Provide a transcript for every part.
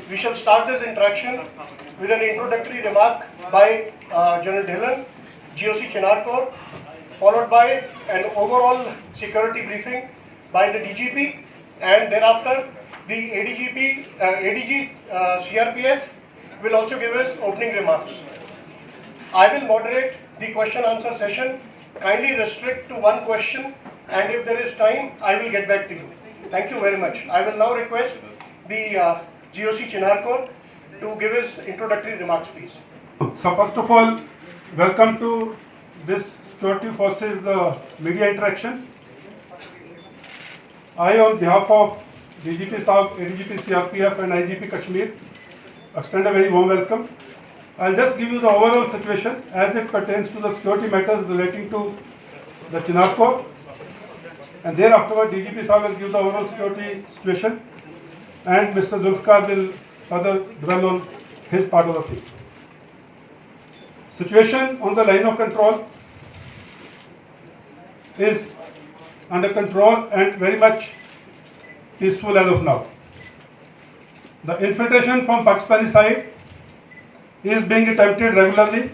we shall start this interaction with an introductory remark by General Dhillon, GOC Chinarkor, followed by an overall security briefing by the DGP, and thereafter the ADG CRPF will also give us opening remarks. I will moderate the question answer session. Kindly restrict to one question, and if there is time, I will get back to you. Thank you very much. I will now request the GOC Chinarkor to give his introductory remarks, please. So first of all, welcome to this Security Forces media interaction. I, on behalf of DGP Saab, ADGP CRPF and IGP Kashmir, extend a very warm welcome. I'll just give you the overall situation as it pertains to the security matters relating to the Chinarkor, and thereafter DGP Saab will give the overall security situation, and Mr. Zulfikar will further dwell on his part of the thing. Situation on the line of control is under control and very much peaceful as of now. The infiltration from Pakistani side is being attempted regularly,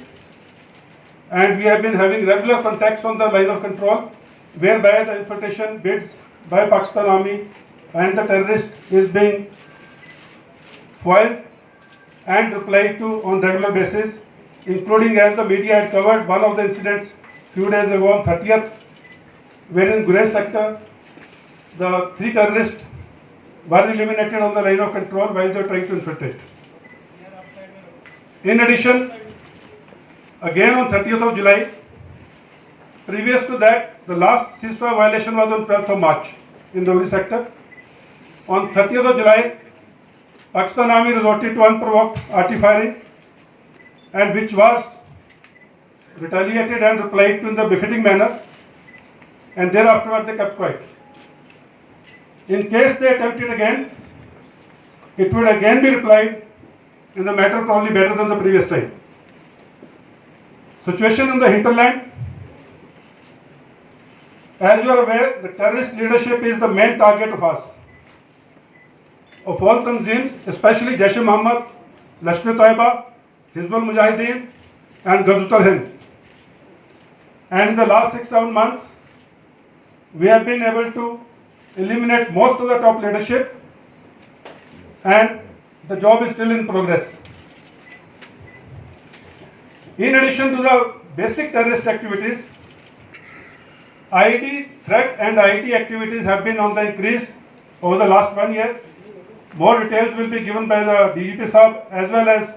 and we have been having regular contacts on the line of control, whereby the infiltration bids by Pakistan Army and the terrorist is being foiled and replied to on regular basis, including, as the media had covered, one of the incidents few days ago on 30th, where in Gurez sector, the 3 terrorists were eliminated on the line of control while they were trying to infiltrate. In addition, again on 30th of July, previous to that, the last ceasefire violation was on 12th of March in the Uri sector. On 30th of July, Pakistan Army resorted to unprovoked artillery firing, and which was retaliated and replied to in the befitting manner, and thereafter they kept quiet. In case they attempted again, it would again be replied in the matter probably better than the previous time. Situation in the hinterland. As you are aware, the terrorist leadership is the main target of us, of all Tanzeems, especially Jaish-e-Mohammed, Lashkar-e-Taiba, Hizbul Mujahideen and Ghazwat al-Hind. And in the last 6-7 months, we have been able to eliminate most of the top leadership, and the job is still in progress. In addition to the basic terrorist activities, IED threat and IED activities have been on the increase over the last 1 year. More details will be given by the DGP Saab as well as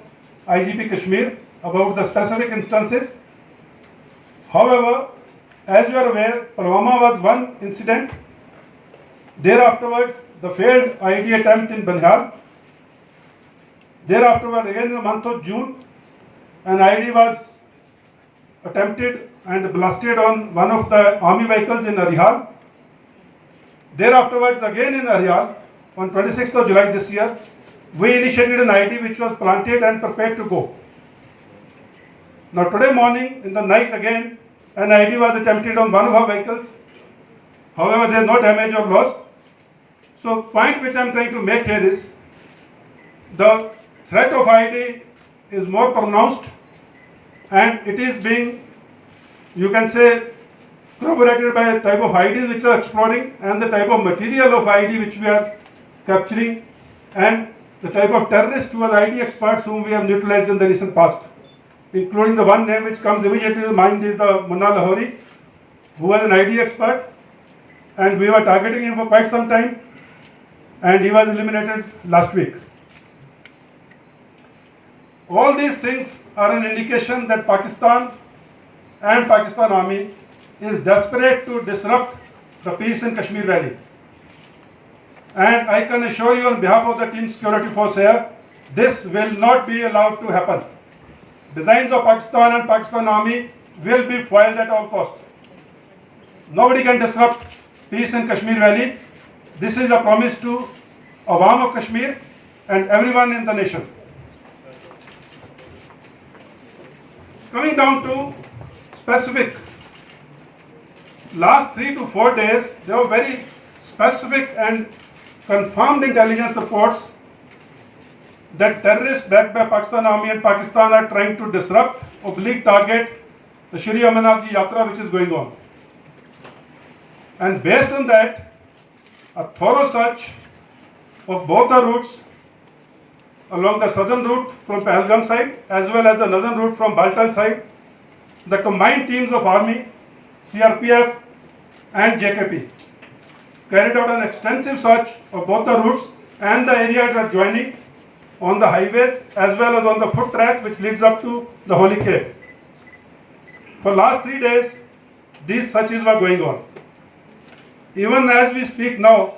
IGP Kashmir about the specific instances. However, as you are aware, Pulwama was one incident. Thereafterwards, the failed IED attempt in Banjal. Thereafterwards, again in the month of June, an IED was attempted and blasted on one of the army vehicles in Arihal. Thereafterwards, again in Arihal, on 26th of July this year, we initiated an IED which was planted and prepared to go. Now today morning, in the night again, an IED was attempted on one of our vehicles. However, there is no damage or loss. So, point which I am trying to make here is, the threat of IED is more pronounced, and it is being, you can say, corroborated by the type of IEDs which are exploding and the type of material of IED which we are capturing, and the type of terrorists who are IED experts whom we have neutralized in the recent past, including the one name which comes immediately to mind is the Munna Lahori, who was an IED expert, and we were targeting him for quite some time, and he was eliminated last week. All these things are an indication that Pakistan and Pakistan Army is desperate to disrupt the peace in Kashmir Valley. And I can assure you on behalf of the team security force here, this will not be allowed to happen. Designs of Pakistan and Pakistan Army will be foiled at all costs. Nobody can disrupt peace in Kashmir Valley. This is a promise to Awam of Kashmir and everyone in the nation. Coming down to specific, last 3 to 4 days, there were very specific and confirmed intelligence reports that terrorists backed by Pakistan Army and Pakistan are trying to disrupt, oblique target the Shri Amarnath Ji Yatra which is going on. And based on that, a thorough search of both the routes along the southern route from Pahalgam side as well as the northern route from Baltal side, the combined teams of Army, CRPF and JKP carried out an extensive search of both the routes and the areas adjoining on the highways as well as on the foot track which leads up to the Holy Cave. For last 3 days, these searches were going on. Even as we speak now,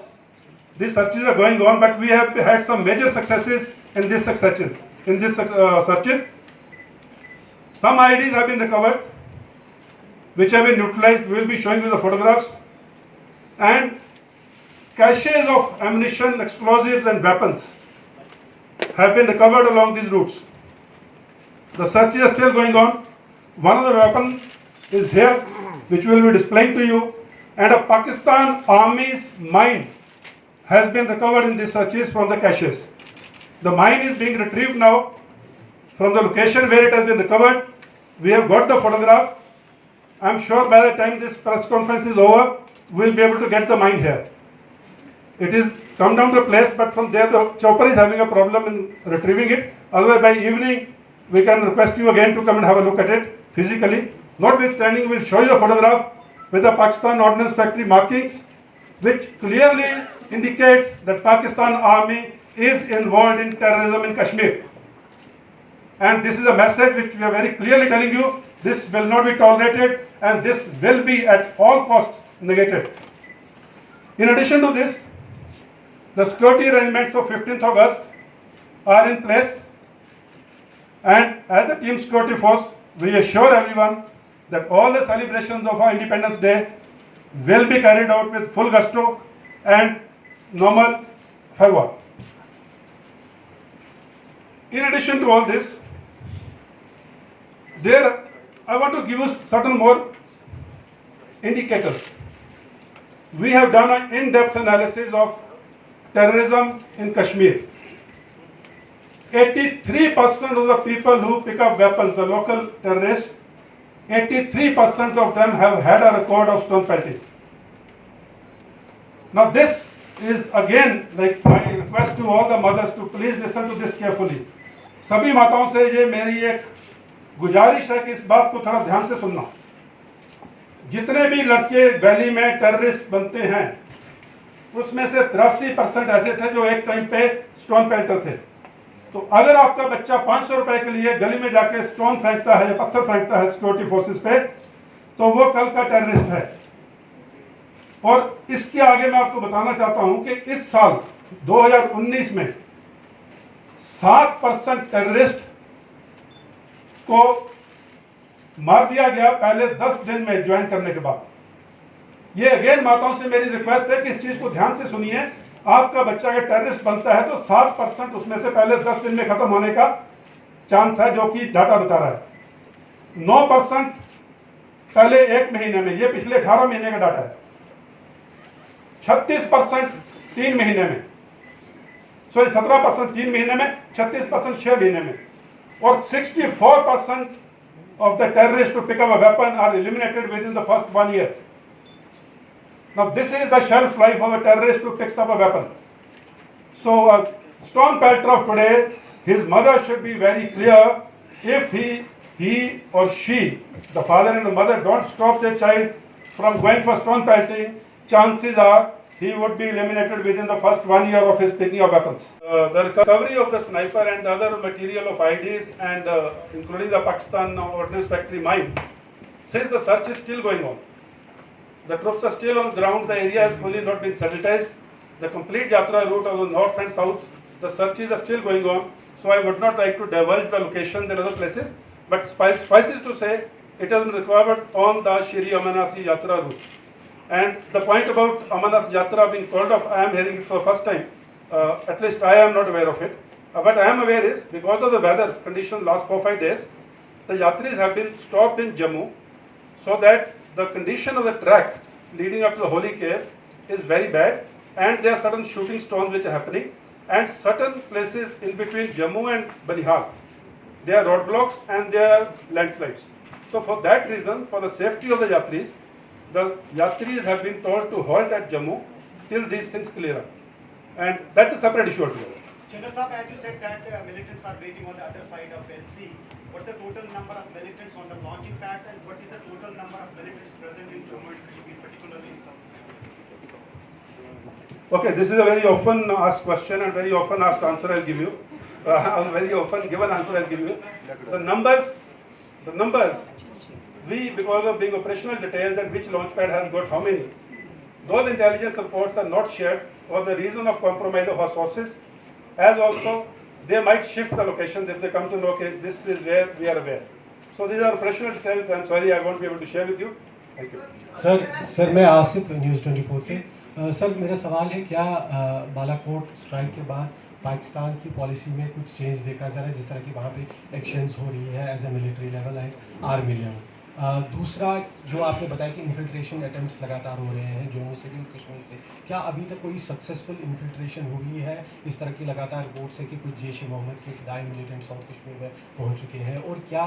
these searches are going on, but we have had some major successes in these searches. Some IEDs have been recovered, which have been neutralized. We will be showing you the photographs. And caches of ammunition, explosives and weapons have been recovered along these routes. The searches are still going on. One of the weapons is here, which we will be displaying to you. And a Pakistan Army's mine has been recovered in these searches from the caches. The mine is being retrieved now from the location where it has been recovered. We have got the photograph. I am sure by the time this press conference is over, we will be able to get the mine here. It is come down to place, but from there the chopper is having a problem in retrieving it. Otherwise, by evening, we can request you again to come and have a look at it physically. Notwithstanding, we will show you the photograph with the Pakistan Ordnance Factory markings, which clearly indicates that Pakistan Army is involved in terrorism in Kashmir. And this is a message which we are very clearly telling you, this will not be tolerated and this will be at all costs negated. In addition to this, the security arrangements of 15th August are in place, and as the team security force, we assure everyone that all the celebrations of our Independence Day will be carried out with full gusto and normal fervor. In addition to all this, I want to give you certain more indicators. We have done an in-depth analysis of terrorism in Kashmir. 83% of the people who pick up weapons, the local terrorists, 83% of them have had a record of stone pelting. Now this is again like my request to all the mothers to please listen to this carefully. सभी माताओं से ये मेरी एक गुजारिश है कि इस बात को थोड़ा ध्यान से सुनना. जितने भी लड़के वैली में टेररिस्ट बनते हैं, उसमें से 83% ऐसे थे जो एक टाइम पे स्टोन पेल्टर थे. तो अगर आपका बच्चा 500 रुपए के लिए गली में जाके स्टोन फेंकता है या पत्थर फेंकता है सिक्योरिटी फोर्सेस पे, तो वो कल का टेररिस्ट है. और इसके आगे मैं आपको बताना चाहता हूं कि इस साल 2019 में 7% टेररिस्ट को मार दिया गया पहले 10 दिन में ज्वाइन करने के बाद. ये अगेन माताओं से मेरी रिक्वेस्ट है कि इस चीज को ध्यान से सुनिए. आपका बच्चा अगर टेररिस्ट बनता है तो 7% उसमें से पहले 10 दिन में खत्म होने का चांस है, जो कि डाटा बता रहा है. 9% पहले 1 महीने में, ये पिछले 18 महीने का डाटा है. 36% 3 महीने में, 17% 3 महीने में, 36% 6 महीने में, और 64% of the terrorists to pick up a weapon are eliminated within the first 1 year. Now this is the shelf life of a terrorist who picks up a weapon. So a stone pelter of today, his mother should be very clear. If he or she, the father and the mother, don't stop their child from going for stone pelting, chances are he would be eliminated within the first 1 year of his picking of weapons. The recovery of the sniper and the other material of IEDs and including the Pakistan Ordnance Factory mine, since the search is still going on, the troops are still on ground, the area has fully not been sanitized, the complete Yatra route of the north and south, the searches are still going on, so I would not like to divulge the locations and other places, but suffices to say, it has been recovered on the Shri Amarnath Yatra route. And the point about Amarnath Yatra being called off, I am hearing it for the first time. At least I am not aware of it. What I am aware is, because of the weather condition last 4-5 days, the Yatris have been stopped in Jammu, so that the condition of the track leading up to the Holy Cave is very bad, and there are certain shooting stones which are happening. and certain places in between Jammu and Banihal, there are roadblocks and there are landslides. So for that reason, for the safety of the Yatris have been told to halt at Jammu till these things clear up. And that's a separate issue altogether. Chandra Saab, as you said that militants are waiting on the other side of LC. What's the total number of militants on the launching pads and what is the total number of militants present in Jammu and Kashmir, particularly in South? Okay, this is a very often asked question and very often asked answer I'll give you. Very often given answer I'll give you. The numbers, we, because of being operational details and which launch pad has got how many, those intelligence reports are not shared for the reason of compromise of our sources, as also they might shift the locations if they come to know, okay, this is where we are aware. So these are operational details. I'm sorry I won't be able to share with you. Thank you. Sir मैं Asif news 24 से sir मेरा सवाल है क्या Balakot strike के बाद पाकिस्तान की policy में कुछ चेंज देखा जा रहा है जिस तरह की वहाँ पे एक्शंस हो रही है as a military level and army level. दूसरा जो आपने बताया कि इन्फिल्ट्रेशन अटेम्प्ट्स लगातार हो रहे हैं जम्मू से भी कश्मीर से, क्या अभी तक कोई सक्सेसफुल इन्फिल्ट्रेशन हुई है? इस तरह की लगातार रिपोर्ट्स है कि कुछ जैश ए मोहम्मद के फिदाई मिलिटेंट साउथ कश्मीर में पहुंच चुके हैं, और क्या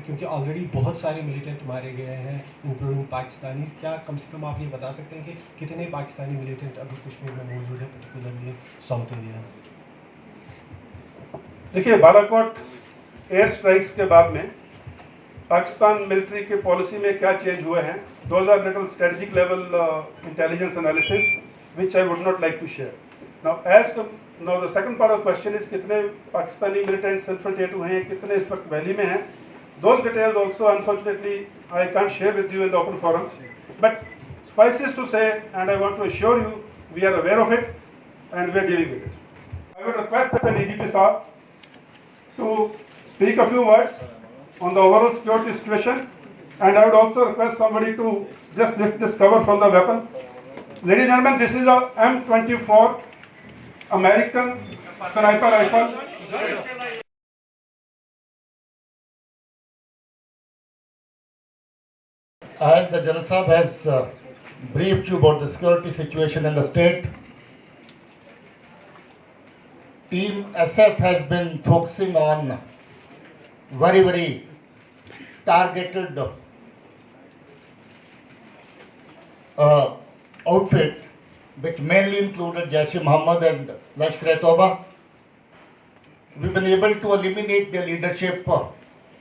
क्योंकि ऑलरेडी बहुत सारे मिलिटेंट मारे गए हैं इंक्लूडिंग पाकिस्तानी, क्या कम से कम आप ये बता सकते हैं कि कितने पाकिस्तानी मिलिटेंट अभी कश्मीर में मौजूद है, पर्टिकुलरली साउथ एरिया? देखिए, बालाकोट एयर स्ट्राइक्स के बाद में पाकिस्तान मिलिट्री की पॉलिसी में क्या चेंज हुए हैं, those are little strategic level intelligence analysis which I would not like to share now. The second part of question is कितने पाकिस्तानी मिलिटेंट्स इन्फिल्ट्रेट हुए हैं, कितने इस वक्त वैली में हैं, those details also unfortunately I can't share with you in the open forums, but suffices to say and I want to assure you we are aware of it and we are dealing with it. I would request the DGP Saab to speak a few words on the overall security situation, and I would also request somebody to just lift this cover from the weapon. Ladies and gentlemen, this is a M24 American sniper rifle. As the General Saab has briefed you about the security situation in the state, Team SF has been focusing on very targeted outfits, which mainly included Jaish-e-Mohammed and Lashkar-e-Toba. We've been able to eliminate their leadership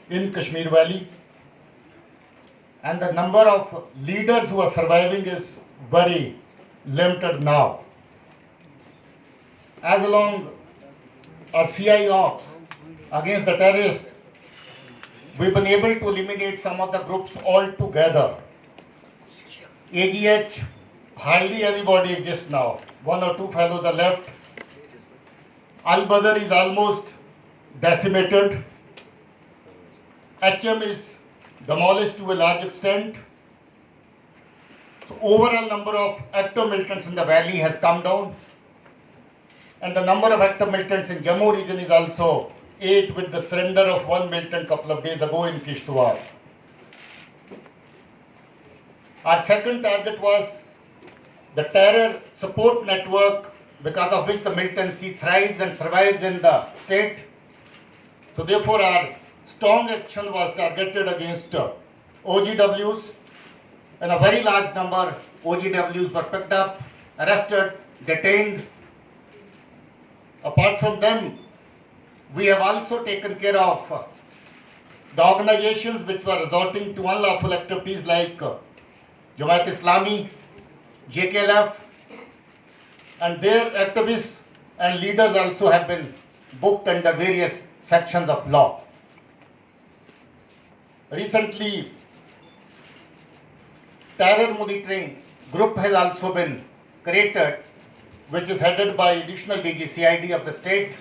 in Kashmir Valley, and the number of leaders who are surviving is very limited now. As along our CI ops against the terrorists, we've been able to eliminate some of the groups altogether. AGH, hardly anybody exists now. 1 or 2 fellows are left. Al-Badr is almost decimated. HM is demolished to a large extent. So overall number of active militants in the valley has come down, and the number of active militants in Jammu region is also 8, with the surrender of 1 militant couple of days ago in Kishtwar. Our second target was the terror support network, because of which the militancy thrives and survives in the state. So therefore our strong action was targeted against OGWs, and a very large number OGWs were picked up, arrested, detained. Apart from them, we have also taken care of the organizations which were resorting to unlawful activities like Jamaat Islami, JKLF, and their activists and leaders also have been booked under various sections of law. Recently, terror monitoring group has also been created, which is headed by additional DG CID of the state.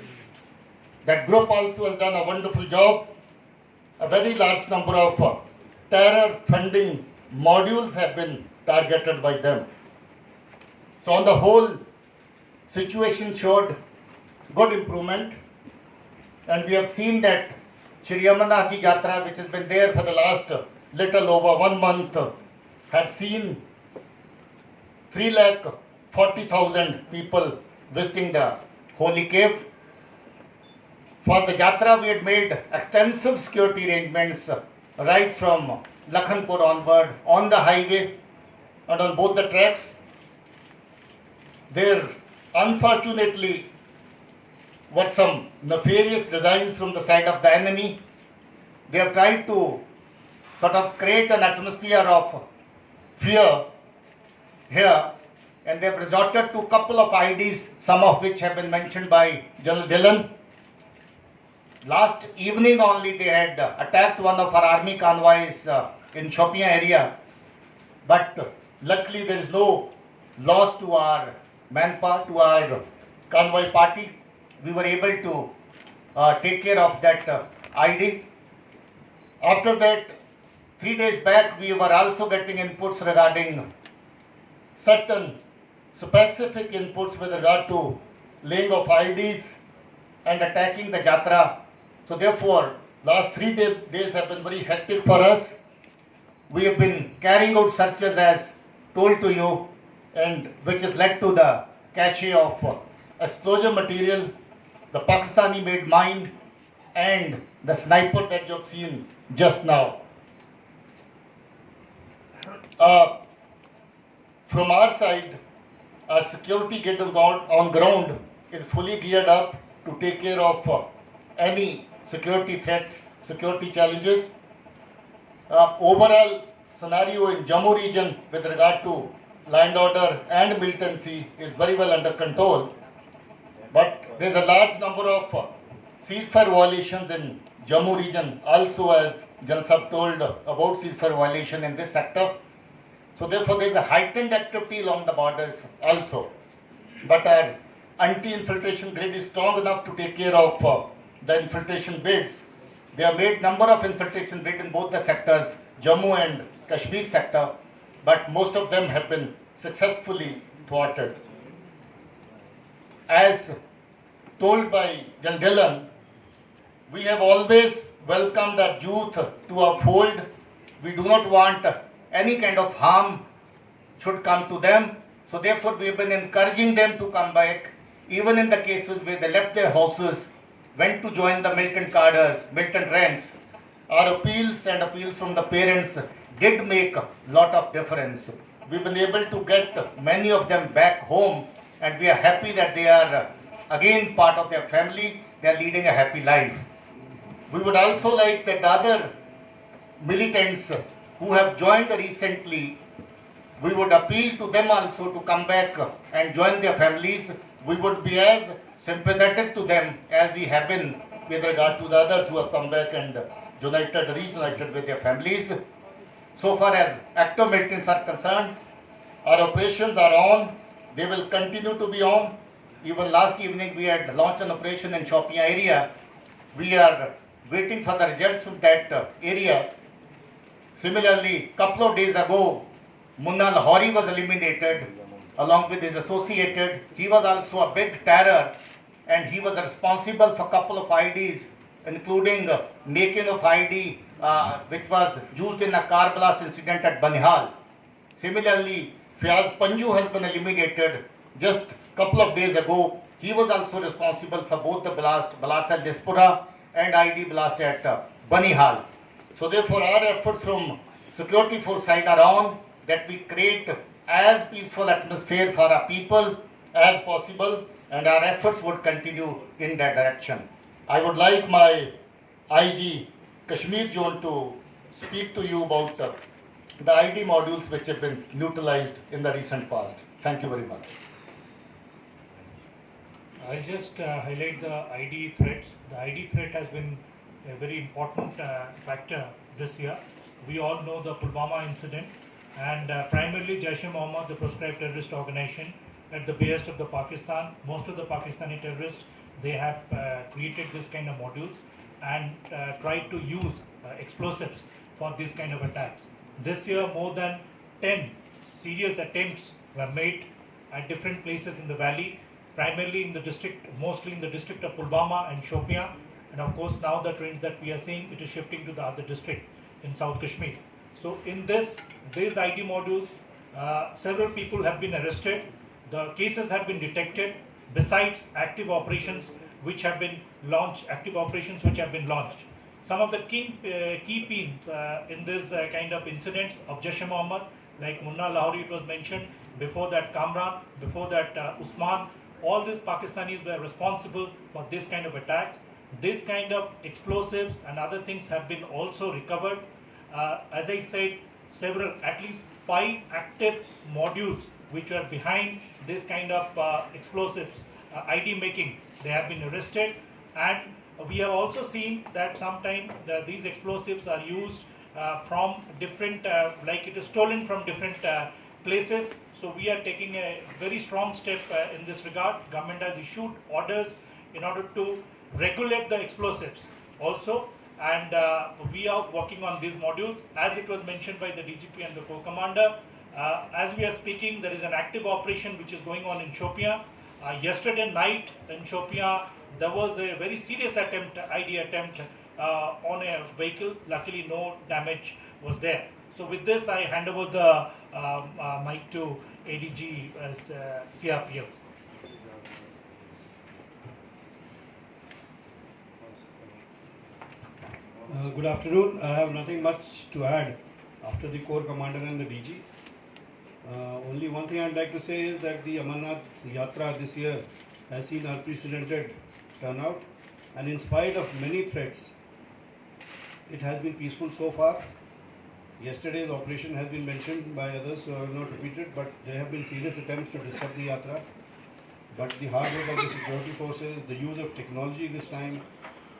That group also has done a wonderful job. A very large number of terror funding modules have been targeted by them. So on the whole, situation showed good improvement, and we have seen that Shri Amarnath Ji Yatra, which has been there for the last little over 1 month, had seen 3,40,000 people visiting the holy cave. For the Jatra, we had made extensive security arrangements right from Lakhanpur onward, on the highway and on both the tracks. There, unfortunately, were some nefarious designs from the side of the enemy. They have tried to sort of create an atmosphere of fear here, and they have resorted to a couple of IDs, some of which have been mentioned by General Dillon. Last evening only they had attacked one of our army convoys in Shopian area, but luckily there is no loss to our manpower, to our convoy party. We were able to take care of that ID. After that, 3 days back, we were also getting inputs regarding certain specific inputs with regard to laying of IDs and attacking the Jatra. So therefore, last 3 days have been very hectic for us. We have been carrying out searches as told to you, and which has led to the cache of explosive material, the Pakistani made mine, and the sniper that you have seen just now. From our side, our security gate on ground is fully geared up to take care of any security threats, security challenges. Overall scenario in Jammu region with regard to land order and militancy is very well under control. But there is a large number of ceasefire violations in Jammu region, also as Jan Sab told about ceasefire violation in this sector. So therefore there is a heightened activity along the borders also. But our anti-infiltration grid is strong enough to take care of the infiltration bids. They have made number of infiltration bids in both the sectors, Jammu and Kashmir sector, but most of them have been successfully thwarted. As told by Jan Dillon, we have always welcomed our youth to our fold. We do not want any kind of harm should come to them. So therefore we have been encouraging them to come back, even in the cases where they left their houses, went to join the militant cadres, militant ranks. Our appeals and appeals from the parents did make a lot of difference. We've been able to get many of them back home, and we are happy that they are again part of their family. They are leading a happy life. We would also like that other militants who have joined recently, we would appeal to them also to come back and join their families. We would be as sympathetic to them as we have been with regard to the others who have come back and reunited with their families. So far as active militants are concerned, our operations are on. They will continue to be on. Even last evening we had launched an operation in Shopian area. We are waiting for the results of that area. Similarly, couple of days ago, Munna Lahori was eliminated along with his associated. He was also a big terror, and he was responsible for a couple of IDs, including making of ID which was used in a car blast incident at Banihal. Similarly, Fiaz Panju has been eliminated just a couple of days ago. He was also responsible for both the blast, Balat al-Dispura, and ID blast at Banihal. So therefore our efforts from security force side are on, that we create as peaceful atmosphere for our people as possible, and our efforts would continue in that direction. I would like my IG Kashmir zone to speak to you about the ID modules which have been utilized in the recent past. Thank you very much. I'll just highlight the ID threats. The ID threat has been a very important factor this year. We all know the Pulwama incident, and primarily Jaish-e-Mohammed, the proscribed terrorist organization, at the behest of the Pakistan. Most of the Pakistani terrorists, they have created this kind of modules and tried to use explosives for this kind of attacks. This year, more than 10 serious attempts were made at different places in the valley, primarily in the district, mostly in the district of Pulwama and Shopian. And of course, now the trends that we are seeing, it is shifting to the other district in South Kashmir. So in these ID modules, several people have been arrested. The cases have been detected, besides active operations which have been launched. Some of the key themes in this kind of incidents of Jaish-e-Mohammed, like Munna Lahori, it was mentioned, before that Kamran, before that Usman, all these Pakistanis were responsible for this kind of attack. This kind of explosives and other things have been also recovered. As I said, at least 5 active modules which were behind this kind of explosives, ID making, they have been arrested. And we have also seen that sometimes these explosives are used from different, like it is stolen from different places. So we are taking a very strong step in this regard. Government has issued orders in order to regulate the explosives also, and we are working on these modules. As it was mentioned by the DGP and the Corps Commander, as we are speaking, there is an active operation which is going on in Shopian. Yesterday night in Shopian, there was a very serious ID attempt on a vehicle. Luckily, no damage was there. So with this, I hand over the mic to ADG as CRPF. Good afternoon. I have nothing much to add after the Corps Commander and the DG. Only one thing I'd like to say is that the Amarnath Yatra this year has seen unprecedented turnout, and in spite of many threats, it has been peaceful so far. Yesterday's operation has been mentioned by others, so I will not repeat it, but there have been serious attempts to disrupt the Yatra. But the hard work of the security forces, the use of technology this time,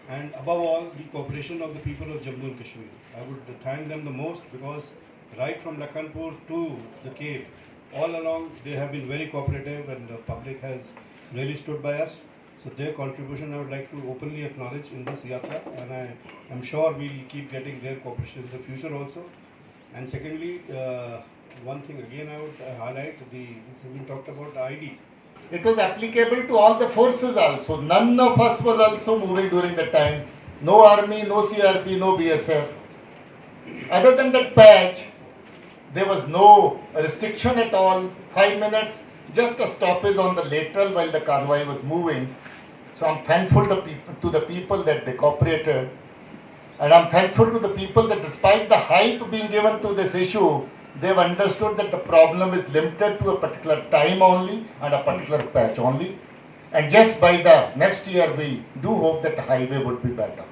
and above all, the cooperation of the people of Jammu and Kashmir. I would thank them the most, because right from Lakhanpur to the Cape, all along they have been very cooperative, and the public has really stood by us. So their contribution I would like to openly acknowledge in this Yatra, and I am sure we'll keep getting their cooperation in the future also. And secondly, one thing again I would highlight, we talked about the IDs. It was applicable to all the forces also. None of us was also moving during the time. No army, no CRP, no BSF. Other than that patch, there was no restriction at all. 5 minutes, just a stoppage on the lateral while the convoy was moving. So I'm thankful to the people that they cooperated. And I'm thankful to the people that despite the hype being given to this issue, they've understood that the problem is limited to a particular time only and a particular patch only. And just by the next year, we do hope that the highway would be better.